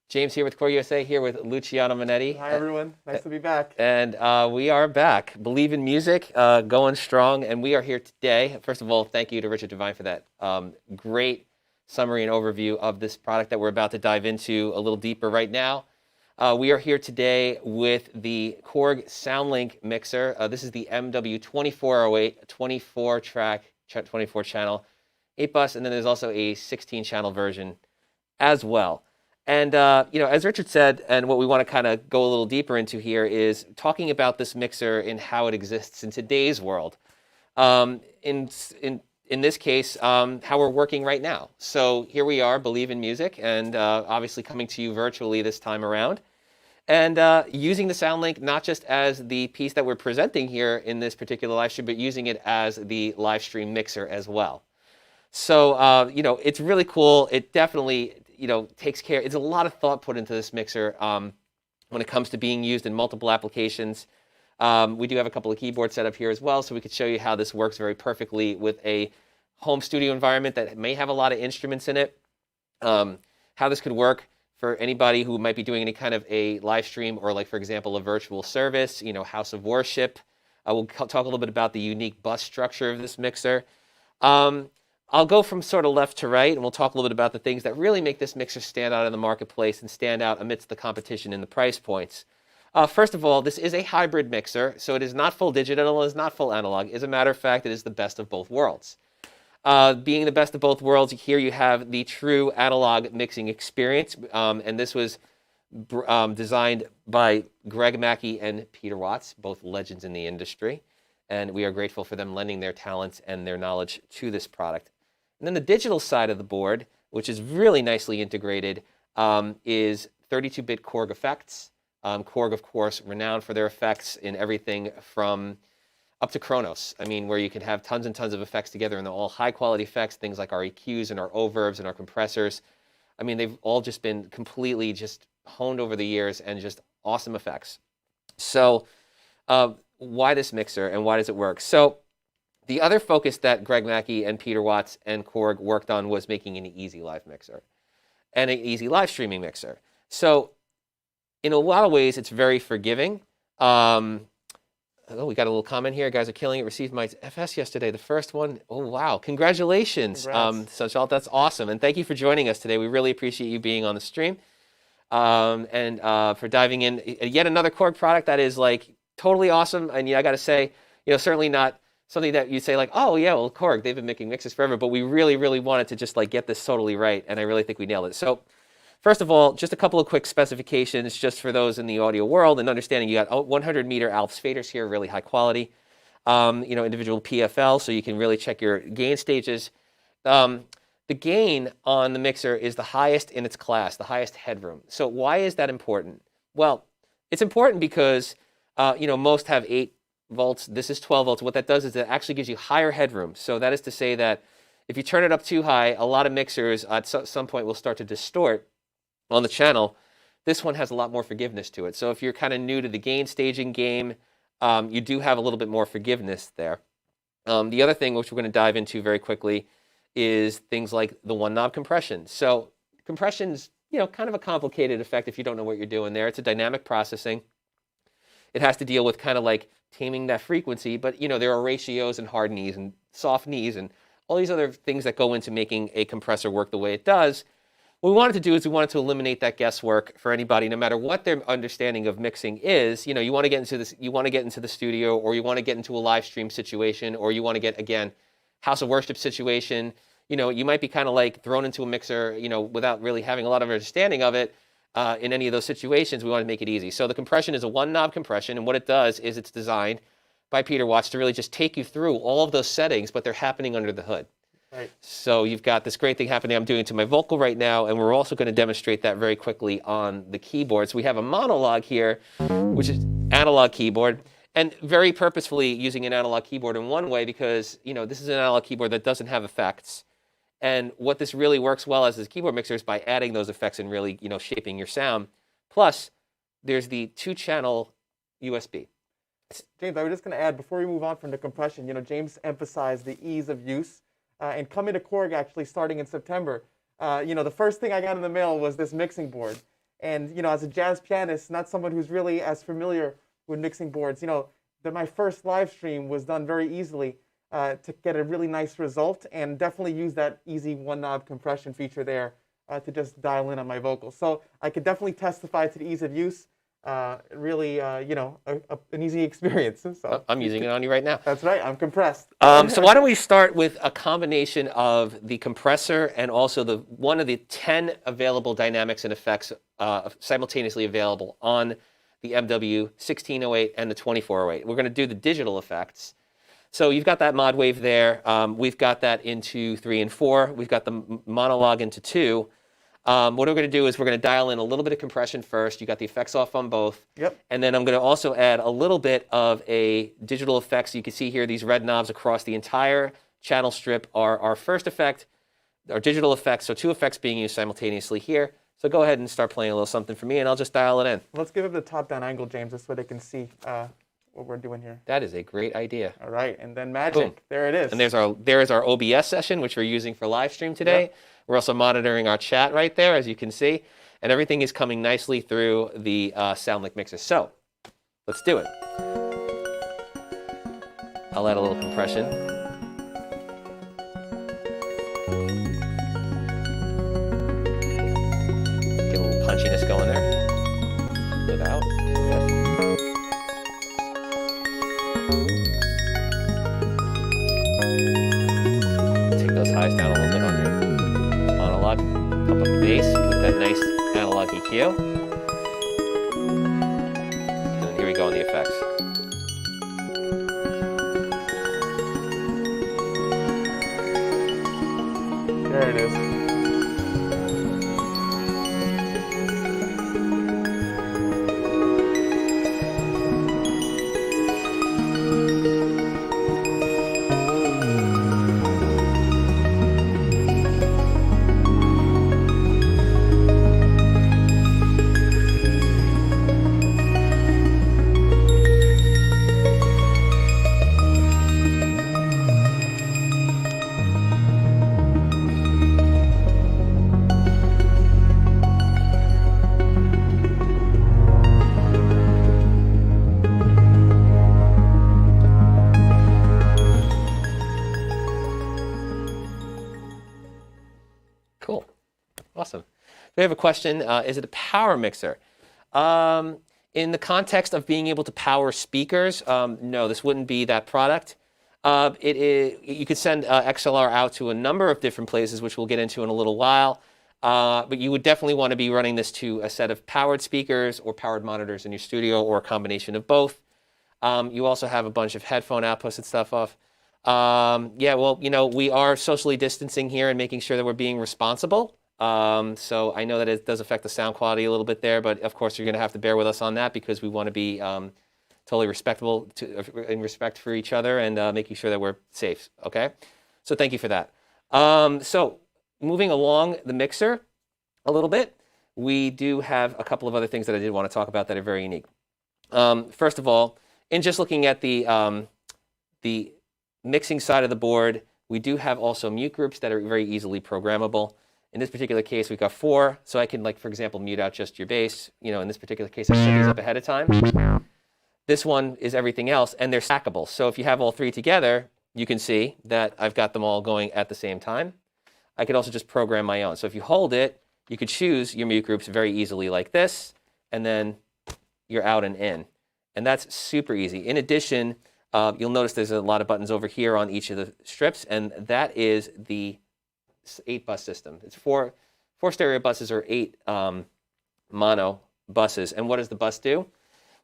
James here with KORG USA, here with Luciano Minetti. Hi, everyone. Nice to be back. And we are back. Believe in Music, going strong. And we are here today. First of all, thank you to Richard Devine for that great summary and overview of this product that we're about to dive into a little deeper right now. We are here today with the KORG SoundLink mixer. This is the MW2408, 24-track, 24-channel, 8-bus, and then there's also a 16-channel version as well. And, as Richard said, and what we want to kind of go a little deeper into here is talking about this mixer and how it exists in today's world. In this case, how we're working right now. So here we are, Believe in Music, and obviously coming to you virtually this time around. And using the SoundLink not just as the piece that we're presenting here in this particular live stream, but using it as the live stream mixer as well. So, it's really cool. It definitely, takes care. It's a lot of thought put into this mixer when it comes to being used in multiple applications. We do have a couple of keyboards set up here as well, so we could show you how this works very perfectly with a home studio environment that may have a lot of instruments in it. How this could work for anybody who might be doing any kind of a live stream or, like, for example, a virtual service, house of worship. We'll talk a little bit about the unique bus structure of this mixer. I'll go from sort of left to right, and we'll talk a little bit about the things that really make this mixer stand out in the marketplace and stand out amidst the competition and the price points. First of all, this is a hybrid mixer, so it is not full digital, it is not full analog. As a matter of fact, it is the best of both worlds. Being the best of both worlds, here you have the true analog mixing experience, and this was designed by Greg Mackey and Peter Watts, both legends in the industry, and we are grateful for them lending their talents and their knowledge to this product. And then the digital side of the board, which is really nicely integrated, is 32-bit KORG effects. KORG, of course, renowned for their effects in everything from up to Kronos. I mean, where you can have tons and tons of effects together, and they're all high-quality effects, things like our EQs and our overbs and our compressors. I mean, they've all just been completely just honed over the years and just awesome effects. So why this mixer and why does it work? So the other focus that Greg Mackey and Peter Watts and KORG worked on was making an easy live mixer and an easy live streaming mixer. So in a lot of ways, it's very forgiving. We got a little comment here. Guys are killing it. Received my FS yesterday, the first one. Oh, wow. Congratulations. So that's awesome. And thank you for joining us today. We really appreciate you being on the stream and for diving in. Yet another KORG product that is like totally awesome. And I got to say, certainly not something that you say like, oh, yeah, well, KORG, they've been making mixes forever. But we really, really wanted to just like get this totally right. And I really think we nailed it. So first of all, just a couple of quick specifications just for those in the audio world and understanding. You got 100 meter Alps faders here, really high quality. Individual PFL, so you can really check your gain stages. The gain on the mixer is the highest in its class, the highest headroom. So why is that important? Well, it's important because most have 8 volts. This is 12 volts. What that does is it actually gives you higher headroom. So that is to say that if you turn it up too high, a lot of mixers at some point will start to distort on the channel. This one has a lot more forgiveness to it. So if you're kind of new to the gain staging game, you do have a little bit more forgiveness there. The other thing, which we're going to dive into very quickly, is things like the one knob compression. So compression's, kind of a complicated effect if you don't know what you're doing there. It's a dynamic processing. It has to deal with kind of like taming that frequency, but there are ratios and hard knees and soft knees and all these other things that go into making a compressor work the way it does. What we wanted to do is we wanted to eliminate that guesswork for anybody, no matter what their understanding of mixing is. You want to get into this, you want to get into the studio, or you want to get into a live stream situation, or you want to get, again, house of worship situation. You might be kind of like thrown into a mixer, without really having a lot of understanding of it. In any of those situations, we want to make it easy. So the compression is a one knob compression, and what it does is it's designed by Peter Watts to really just take you through all of those settings, but they're happening under the hood. Right. So you've got this great thing happening. I'm doing it to my vocal right now, and we're also going to demonstrate that very quickly on the keyboard. So we have a monologue here, which is analog keyboard, and very purposefully using an analog keyboard in one way because, this is an analog keyboard that doesn't have effects. And what this really works well as a keyboard mixer is by adding those effects and really, shaping your sound. Plus, there's the 2-channel USB. James, I was just going to add, before we move on from the compression, James emphasized the ease of use. And coming to KORG actually starting in September, the first thing I got in the mail was this mixing board. And, as a jazz pianist, not someone who's really as familiar with mixing boards, my first live stream was done very easily to get a really nice result, and definitely use that easy one knob compression feature there to just dial in on my vocals. So I could definitely testify to the ease of use. Really, an easy experience. So I'm using it on you right now. that's right. I'm compressed. So why don't we start with a combination of the compressor and also one of the 10 available dynamics and effects simultaneously available on the MW1608 and the 2408. We're going to do the digital effects. So you've got that mod wave there. We've got that into 3 and 4. We've got the monologue into 2. What we're going to do is we're going to dial in a little bit of compression first. You got the effects off on both. Yep. And then I'm going to also add a little bit of a digital effect. So you can see here these red knobs across the entire channel strip are our first effect, our digital effects. So 2 effects being used simultaneously here. So go ahead and start playing a little something for me, and I'll just dial it in. Let's give it the top-down angle, James, just so they can see what we're doing here. That is a great idea. All right, and then magic. Boom. There it is. And there is our OBS session, which we're using for live stream today. Yep. We're also monitoring our chat right there, as you can see. And everything is coming nicely through the SoundLink mixer. So let's do it. I'll add a little compression. Get a little punchiness going there. Without. Take those highs down a little bit on your monologue. Pump up the bass with that nice analog EQ. And then here we go on the effects. There it is. Cool. Awesome. We have a question. Is it a power mixer? In the context of being able to power speakers, no, this wouldn't be that product. You could send XLR out to a number of different places, which we'll get into in a little while. But you would definitely want to be running this to a set of powered speakers or powered monitors in your studio, or a combination of both. You also have a bunch of headphone outputs and stuff off. Yeah, well, we are socially distancing here and making sure that we're being responsible. So I know that it does affect the sound quality a little bit there, but of course you're going to have to bear with us on that, because we want to be totally respectable in respect for each other, and making sure that we're safe. Okay, so thank you for that. So moving along the mixer a little bit, we do have a couple of other things that I did want to talk about that are very unique. First of all, in just looking at the mixing side of the board, we do have also mute groups that are very easily programmable. In this particular case, we've got 4, so I can, like, for example, mute out just your bass. In this particular case, I set these up ahead of time. This one is everything else, and they're stackable. So if you have all 3 together, you can see that I've got them all going at the same time. I could also just program my own. So if you hold it, you could choose your mute groups very easily like this, and then you're out and in. And that's super easy. In addition, you'll notice there's a lot of buttons over here on each of the strips, and that is the 8-bus system. It's 4 stereo buses or 8 mono buses. And what does the bus do?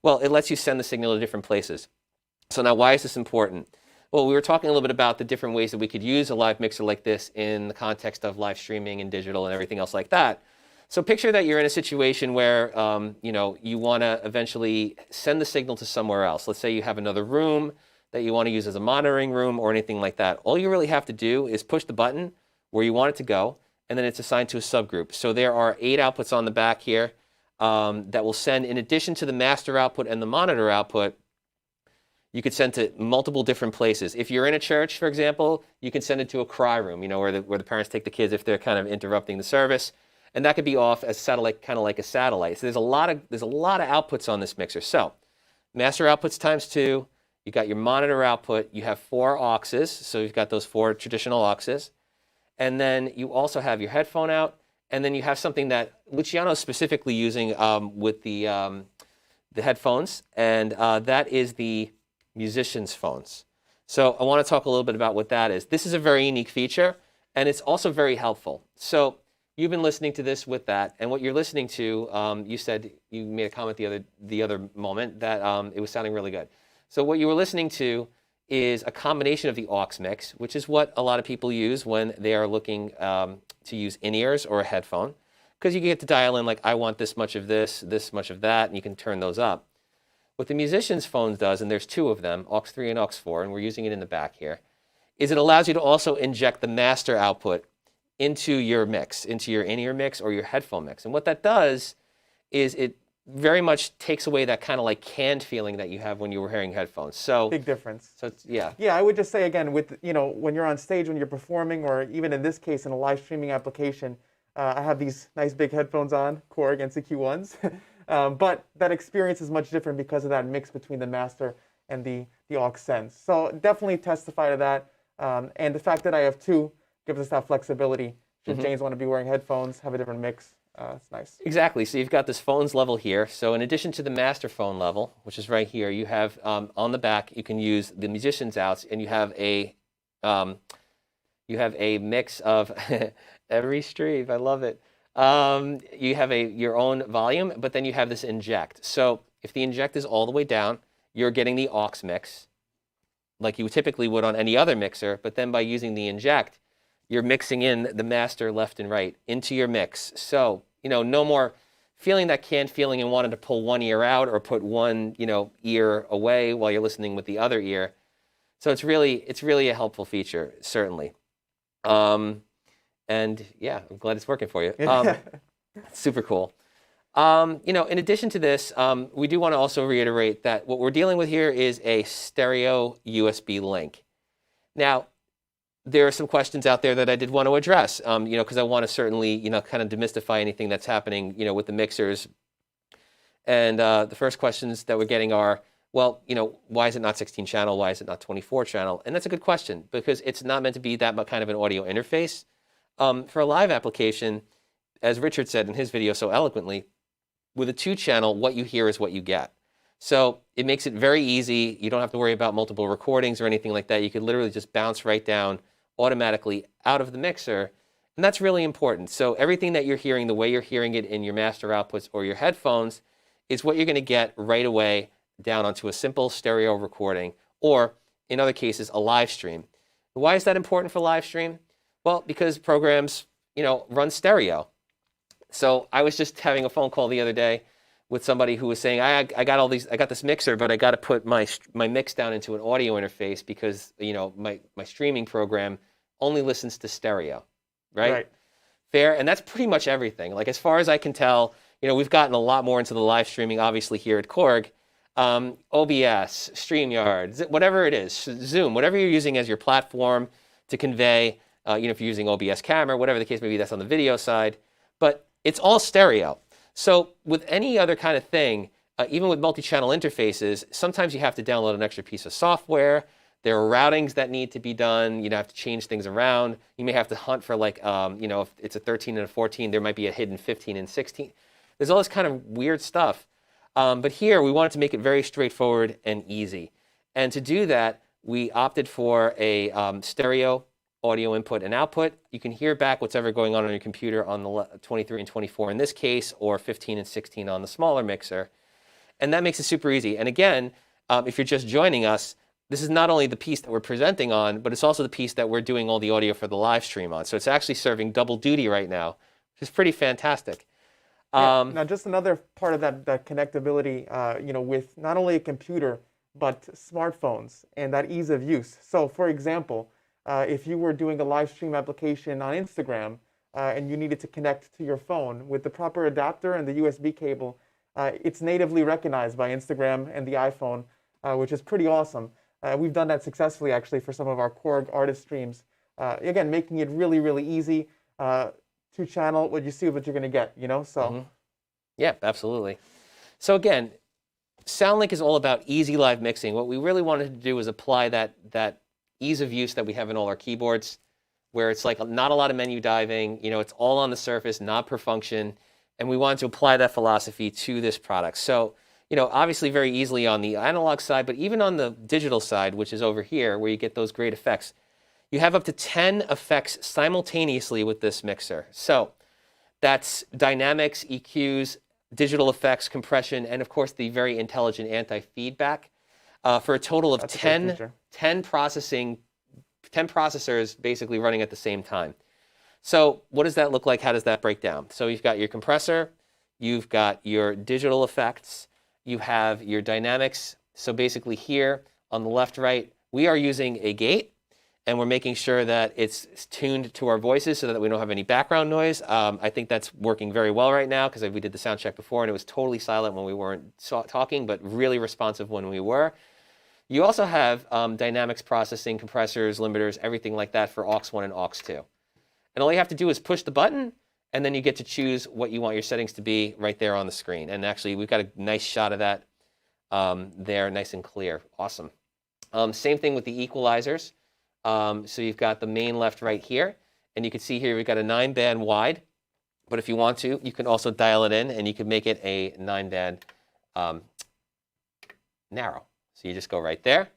Well, it lets you send the signal to different places. So now, why is this important? Well, we were talking a little bit about the different ways that we could use a live mixer like this in the context of live streaming and digital and everything else like that. So picture that you're in a situation where you want to eventually send the signal to somewhere else. Let's say you have another room that you want to use as a monitoring room or anything like that. All you really have to do is push the button where you want it to go, and then it's assigned to a subgroup. So there are 8 outputs on the back here that will send, in addition to the master output and the monitor output, you could send to multiple different places. If you're in a church, for example, you can send it to a cry room, where the parents take the kids if they're kind of interrupting the service. and that could be off as satellite, kind of like a satellite. So there's a lot of outputs on this mixer. So master outputs times 2. You got your monitor output. You have 4 auxes, so you've got those 4 traditional auxes, and then you also have your headphone out, and then you have something that Luciano is specifically using with the headphones, and that is the musician's phones. So I want to talk a little bit about what that is. This is a very unique feature, and it's also very helpful. So you've been listening to this with that, and what you're listening to, you said, you made a comment the other moment that it was sounding really good. So what you were listening to is a combination of the aux mix, which is what a lot of people use when they are looking to use in-ears or a headphone, because you get to dial in like, I want this much of this much of that, and you can turn those up. What the musician's phone does, and there's 2 of them, aux 3 and aux 4, and we're using it in the back here, is it allows you to also inject the master output into your mix, into your in-ear mix or your headphone mix. And what that does is it very much takes away that kind of like canned feeling that you have when you were hearing headphones. So Big difference. So it's, yeah. Yeah, I would just say again, with when you're on stage, when you're performing, or even in this case in a live streaming application, I have these nice big headphones on, KORG NCQ1s, but that experience is much different because of that mix between the master and the aux sends. So definitely testify to that, and the fact that I have 2 gives us that flexibility. Should James want to be wearing headphones, have a different mix. It's nice. Exactly. So you've got this phones level here. So in addition to the master phone level, which is right here, you have on the back, you can use the musician's outs, and you have a mix of every stream. I love it. You have your own volume, but then you have this inject. So if the inject is all the way down, you're getting the aux mix like you typically would on any other mixer, but then by using the inject, you're mixing in the master left and right into your mix. So, no more feeling that canned feeling and wanting to pull one ear out or put one, ear away while you're listening with the other ear. So it's really a helpful feature, certainly. And yeah, I'm glad it's working for you. Super cool. In addition to this, we do want to also reiterate that what we're dealing with here is a stereo USB link. Now, there are some questions out there that I did want to address, because I want to certainly, kind of demystify anything that's happening, with the mixers. And the first questions that we're getting are, well, why is it not 16 channel? Why is it not 24 channel? And that's a good question, because it's not meant to be that kind of an audio interface. For a live application, as Richard said in his video so eloquently, with a 2-channel, what you hear is what you get. So it makes it very easy. You don't have to worry about multiple recordings or anything like that. You could literally just bounce right down automatically out of the mixer. And that's really important. So everything that you're hearing, the way you're hearing it in your master outputs or your headphones, is what you're going to get right away down onto a simple stereo recording, or in other cases, a live stream. Why is that important for live stream? Well, because programs, run stereo. So I was just having a phone call the other day with somebody who was saying, I got this mixer, but I got to put my mix down into an audio interface because my streaming program only listens to stereo, right? Fair, and that's pretty much everything. Like as far as I can tell, we've gotten a lot more into the live streaming, obviously here at KORG. OBS, StreamYard, whatever it is, Zoom, whatever you're using as your platform to convey, if you're using OBS camera, whatever the case may be, that's on the video side, but it's all stereo. So with any other kind of thing, even with multi-channel interfaces, sometimes you have to download an extra piece of software. There are routings that need to be done. You have to change things around. You may have to hunt for if it's a 13 and a 14, there might be a hidden 15 and 16. There's all this kind of weird stuff. But here we wanted to make it very straightforward and easy. And to do that, we opted for a stereo audio input and output. You can hear back what's ever going on your computer on the 23 and 24 in this case, or 15 and 16 on the smaller mixer. And that makes it super easy. And again, if you're just joining us, this is not only the piece that we're presenting on, but it's also the piece that we're doing all the audio for the live stream on. So it's actually serving double duty right now, which is pretty fantastic. Now, just another part of that connectability, with not only a computer, but smartphones and that ease of use. So, for example, if you were doing a live stream application on Instagram and you needed to connect to your phone with the proper adapter and the USB cable, it's natively recognized by Instagram and the iPhone, which is pretty awesome. We've done that successfully, actually, for some of our KORG artist streams. Again, making it really, really easy 2-channel, what you see what you're going to get, you know? So Yeah, absolutely. So again, SoundLink is all about easy live mixing. What we really wanted to do was apply that ease of use that we have in all our keyboards, where it's like not a lot of menu diving, you know, it's all on the surface, not per function, and we wanted to apply that philosophy to this product. So, you know, obviously very easily on the analog side, but even on the digital side, which is over here, where you get those great effects, you have up to 10 effects simultaneously with this mixer. So that's dynamics, EQs, digital effects, compression, and of course the very intelligent anti-feedback for a total of 10 processors basically running at the same time. So what does that look like? How does that break down? So you've got your compressor, you've got your digital effects, you have your dynamics. So basically here on the left, right, we are using a gate, and we're making sure that it's tuned to our voices so that we don't have any background noise. I think that's working very well right now because we did the sound check before and it was totally silent when we weren't talking, but really responsive when we were. You also have dynamics processing, compressors, limiters, everything like that for aux 1 and aux 2. And all you have to do is push the button, and then you get to choose what you want your settings to be right there on the screen. And actually, we've got a nice shot of that there, nice and clear. Awesome. Same thing with the equalizers. So you've got the main left right here, and you can see here we've got a 9-band wide, but if you want to, you can also dial it in, and you can make it a 9-band narrow. So you just go right there,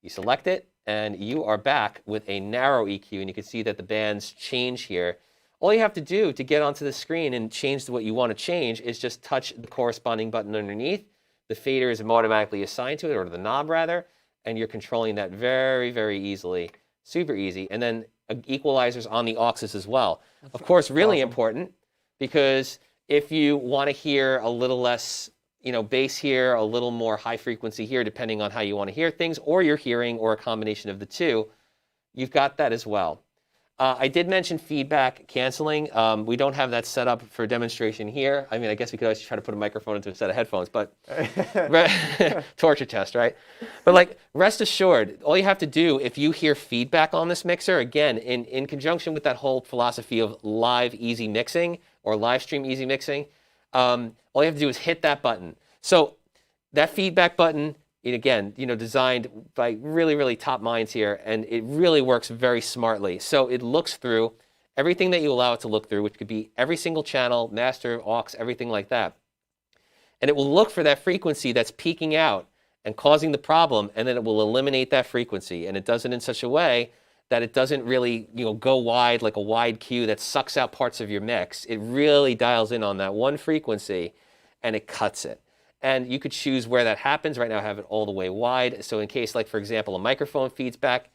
you select it, and you are back with a narrow EQ, and you can see that the bands change here. All you have to do to get onto the screen and change to what you want to change is just touch the corresponding button underneath. The fader is automatically assigned to it, or the knob rather, and you're controlling that very, very easily. Super easy. And then equalizers on the auxes as well. Of course, really important, because if you want to hear a little less, you know, bass here, a little more high frequency here, depending on how you want to hear things, or your hearing, or a combination of the two, you've got that as well. I did mention feedback canceling. We don't have that set up for demonstration here. I mean, I guess we could always try to put a microphone into a set of headphones, but torture test, right? But like, rest assured, all you have to do if you hear feedback on this mixer, again, in conjunction with that whole philosophy of live easy mixing or live stream easy mixing, all you have to do is hit that button. So that feedback button, and again, you know, designed by really, really top minds here, and it really works very smartly. So it looks through everything that you allow it to look through, which could be every single channel, master, aux, everything like that. And it will look for that frequency that's peaking out and causing the problem, and then it will eliminate that frequency. And it does it in such a way that it doesn't really, you know, go wide like a wide cue that sucks out parts of your mix. It really dials in on that one frequency, and it cuts it. And you could choose where that happens. Right now I have it all the way wide. So in case, like, for example, a microphone feeds back.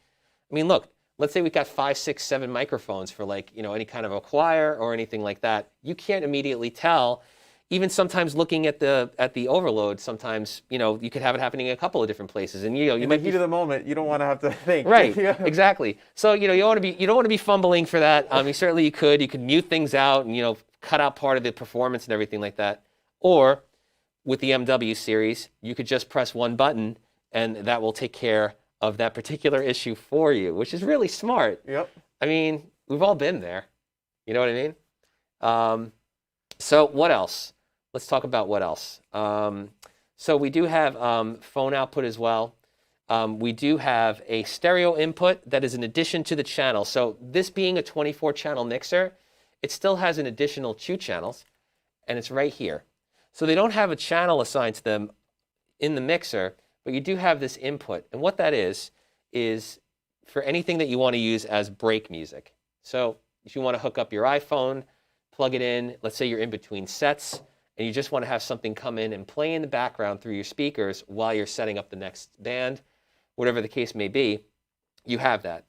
I mean, look, let's say we've got 5, 6, 7 microphones for, like, you know, any kind of a choir or anything like that. You can't immediately tell. Even sometimes looking at the overload, sometimes, you know, you could have it happening in a couple of different places. And, you know, you might in the heat of the moment, you don't want to have to think. Right, exactly. So, you know, you don't want to be fumbling for that. I mean, certainly you could mute things out and, you know, cut out part of the performance and everything like that. Or with the MW series, you could just press one button and that will take care of that particular issue for you, which is really smart. Yep. I mean, we've all been there. You know what I mean? So what else? Let's talk about what else. So we do have phone output as well. We do have a stereo input that is in addition to the channel. So this being a 24-channel mixer, it still has an additional 2 channels, and it's right here. So they don't have a channel assigned to them in the mixer, but you do have this input. And what that is for anything that you want to use as break music. So if you want to hook up your iPhone, plug it in, let's say you're in between sets, and you just want to have something come in and play in the background through your speakers while you're setting up the next band, whatever the case may be, you have that.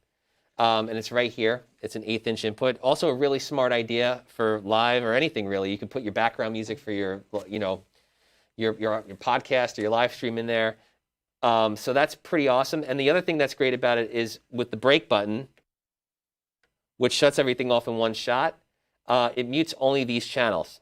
And it's right here. It's an 1/8-inch input. Also a really smart idea for live or anything really. You can put your background music for your, you know, your podcast or your live stream in there. So that's pretty awesome. And the other thing that's great about it is with the break button, which shuts everything off in one shot, it mutes only these channels.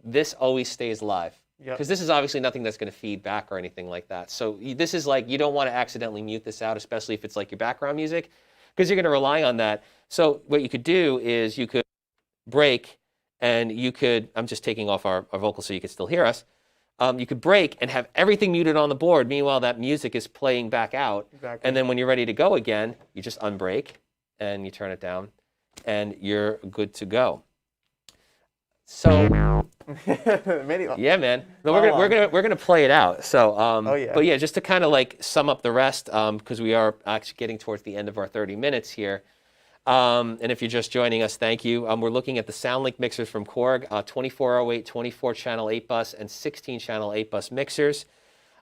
This always stays live. Because this is obviously nothing that's going to feed back or anything like that. So this is like, you don't want to accidentally mute this out, especially if it's like your background music, because you're going to rely on that. So what you could do is you could break and you could, I'm just taking off our vocals so you can still hear us. You could break and have everything muted on the board. Meanwhile, that music is playing back out. Exactly. And then when you're ready to go again, you just unbreak and you turn it down and you're good to go. So yeah, man. No, we're gonna play it out. So Oh, yeah. but yeah, just to kind of like sum up the rest, because we are actually getting towards the end of our 30 minutes here. And if you're just joining us, thank you. We're looking at the SoundLink mixers from KORG, 2408, 24-channel 8-bus, and 16-channel 8-bus mixers.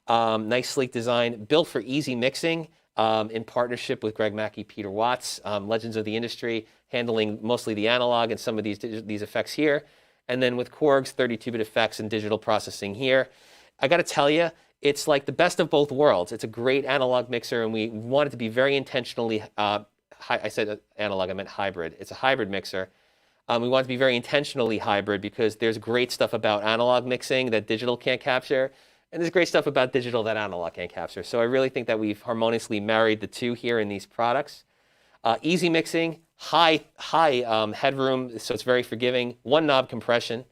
Nice, sleek design, built for easy mixing in partnership with Greg Mackey, Peter Watts, legends of the industry, handling mostly the analog and some of these effects here. And then with KORG's 32-bit effects and digital processing here. I got to tell you, it's like the best of both worlds. It's a great analog mixer, and we want it to be very intentionally I said analog, I meant hybrid. It's a hybrid mixer. We want it to be very intentionally hybrid because there's great stuff about analog mixing that digital can't capture, and there's great stuff about digital that analog can't capture. So I really think that we've harmoniously married the two here in these products. Easy mixing, high headroom, so it's very forgiving. One knob compression,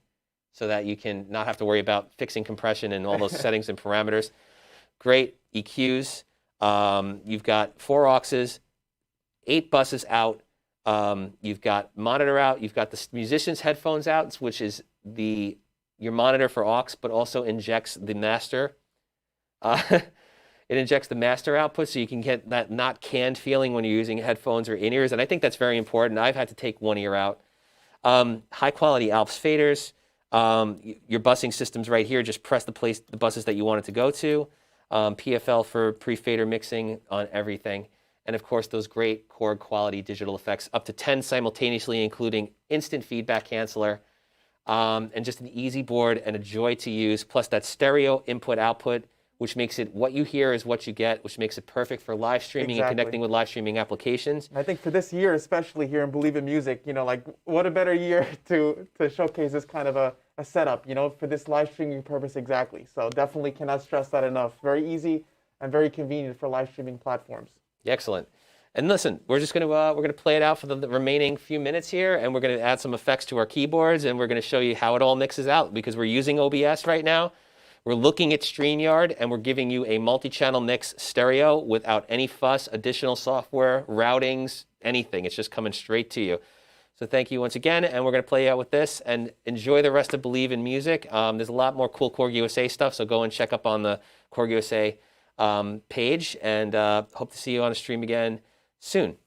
so that you can not have to worry about fixing compression and all those settings and parameters. Great EQs. You've got 4 auxes. 8 buses out, you've got monitor out, you've got the musician's headphones out, which is your monitor for aux, but also injects the master. It injects the master output, so you can get that not canned feeling when you're using headphones or in-ears, and I think that's very important. I've had to take one ear out. High quality Alps faders. Your busing system's right here. Just press the buses that you want it to go to. PFL for pre-fader mixing on everything. And of course, those great KORG quality digital effects, up to 10 simultaneously, including instant feedback canceller, and just an easy board and a joy to use, plus that stereo input-output, which makes it what you hear is what you get, which makes it perfect for live streaming and connecting with live streaming applications. I think for this year, especially here in Believe in Music, like what a better year to showcase this kind of a setup, for this live streaming purpose exactly. So definitely cannot stress that enough. Very easy and very convenient for live streaming platforms. Excellent. And listen, we're just gonna play it out for the remaining few minutes here, and we're gonna add some effects to our keyboards, and we're gonna show you how it all mixes out because we're using OBS right now. We're looking at StreamYard, and we're giving you a multi-channel mix stereo without any fuss, additional software, routings, anything. It's just coming straight to you. So thank you once again, and we're gonna play out with this and enjoy the rest of Believe in Music. There's a lot more cool KORG USA stuff, so go and check up on the KORG USA page, and hope to see you on a stream again soon.